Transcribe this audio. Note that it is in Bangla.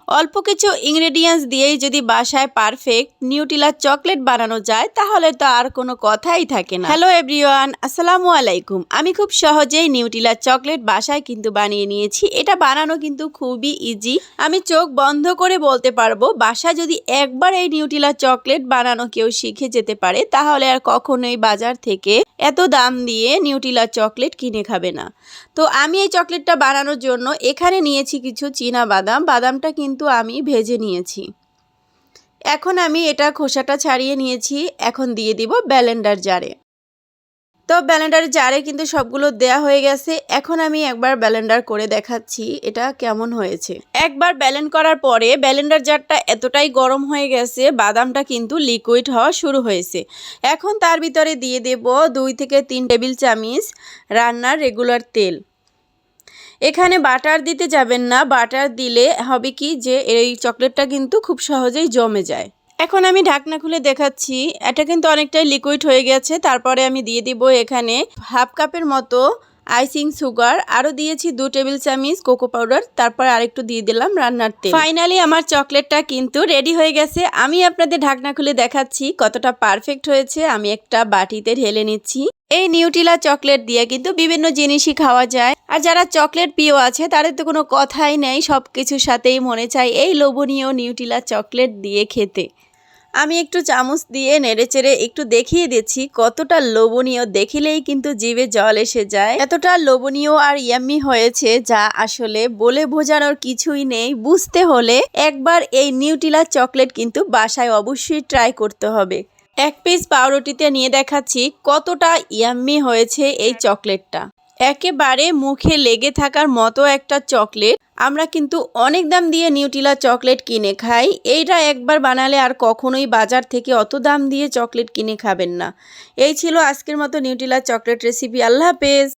অল্প কিছু ইনগ্রেডিয়েন্টস দিয়েই যদি বাসায় পারফেক্ট নিউট্রিলার চকলেট বানানো যায় তাহলে তো আর কোনো কথাই থাকে না। হ্যালো এভরিওয়ান, আসসালামু আলাইকুম। আমি খুব সহজেই নিউট্রিলার চকলেট বাসায় কিন্তু বানিয়ে নিয়েছি। এটা বানানো কিন্তু খুবই ইজি। আমি চোখ বন্ধ করে বলতে পারবো বাসায় যদি একবার এই নিউট্রিলার চকলেট বানানো কেউ শিখে যেতে পারে তাহলে আর কখনোই বাজার থেকে এত দাম দিয়ে নিউট্রিলার চকলেট কিনে খাবে না। তো আমি এই চকলেটটা বানানোর জন্য এখানে নিয়েছি কিছু চীনা বাদাম। বাদামটা কিন্তু আমি ভেজে নিয়েছি। এখন আমি এটা খোসাটা ছাড়িয়ে নিয়েছি। এখন দিয়ে দিব ব্লেন্ডার জারে। তো ব্লেন্ডার জারে কিন্তু সবগুলো দেয়া হয়ে গেছে। এখন আমি একবার ব্লেন্ডার করে দেখাচ্ছি এটা কেমন হয়েছে। একবার ব্লেন্ড করার পরে ব্লেন্ডার জারটা এতটাই গরম হয়ে গেছে, বাদামটা কিন্তু লিকুইড হওয়া শুরু হয়েছে। এখন তার ভিতরে দিয়ে দেব 2 থেকে 3 টেবিল চামচ রান্নার রেগুলার তেল। এখানে বাটার দিতে যাবেন না, বাটার দিলে হবে কি যে এই চকলেটটা কিন্তু খুব সহজেই জমে যায়। এখন আমি ঢাকনা খুলে দেখাচ্ছি, এটা কিন্তু অনেকটাই লিকুইড হয়ে গেছে। তারপরে আমি দিয়ে দিব এখানে হাফ কাপের মতো আইসিং সুগার, আরও দিয়েছি 2 টেবিল চামচ কোকো পাউডার, তারপর আরেকটু দিয়ে দিলাম রান্নার তেল। ফাইনালি আমার চকলেটটা কিন্তু রেডি হয়ে গেছে। আমি আপনাদের ঢাকনা খুলে দেখাচ্ছি কতটা পারফেক্ট হয়েছে। আমি একটা বাটিতে ঢেলে নিচ্ছি। এই নিউট্রিলা চকলেট দিয়ে কিন্তু বিভিন্ন জিনিসই খাওয়া যায়। আর যারা চকলেট প্রিয় আছে তাদের তো কোনো কথাই নেই, সব কিছুর সাথেই মনে চায় এই লোভনীয় নিউট্রিলা চকলেট দিয়ে খেতে। আমি একটু চামচ দিয়ে নেড়েচেড়ে একটু দেখিয়ে দিচ্ছি কতটা লোভনীয়, দেখিলেই কিন্তু জিভে জল এসে যায়। এতটা লোভনীয় আর ইয়াম্মি হয়েছে যা আসলে বলে বোঝানোর কিছুই নেই। বুঝতে হলে একবার এই নিউট্রিলা চকলেট কিন্তু বাসায় অবশ্যই ট্রাই করতে হবে। এক পিস পাউরুটিতে নিয়ে দেখাচ্ছি কতটা ইয়াম্মি হয়েছে এই চকলেটটা। একেবারে মুখে লেগে থাকার মতো একটা চকলেট। আমরা কিন্তু অনেক দাম দিয়ে নিউট্রিলা চকলেট কিনে খাই। এইটা একবার বানালে আর কখনোই বাজার থেকে অত দাম দিয়ে চকলেট কিনে খাবেন না। এই ছিল আজকের মতো নিউট্রিলা চকলেট রেসিপি। আল্লাহ হাফেজ।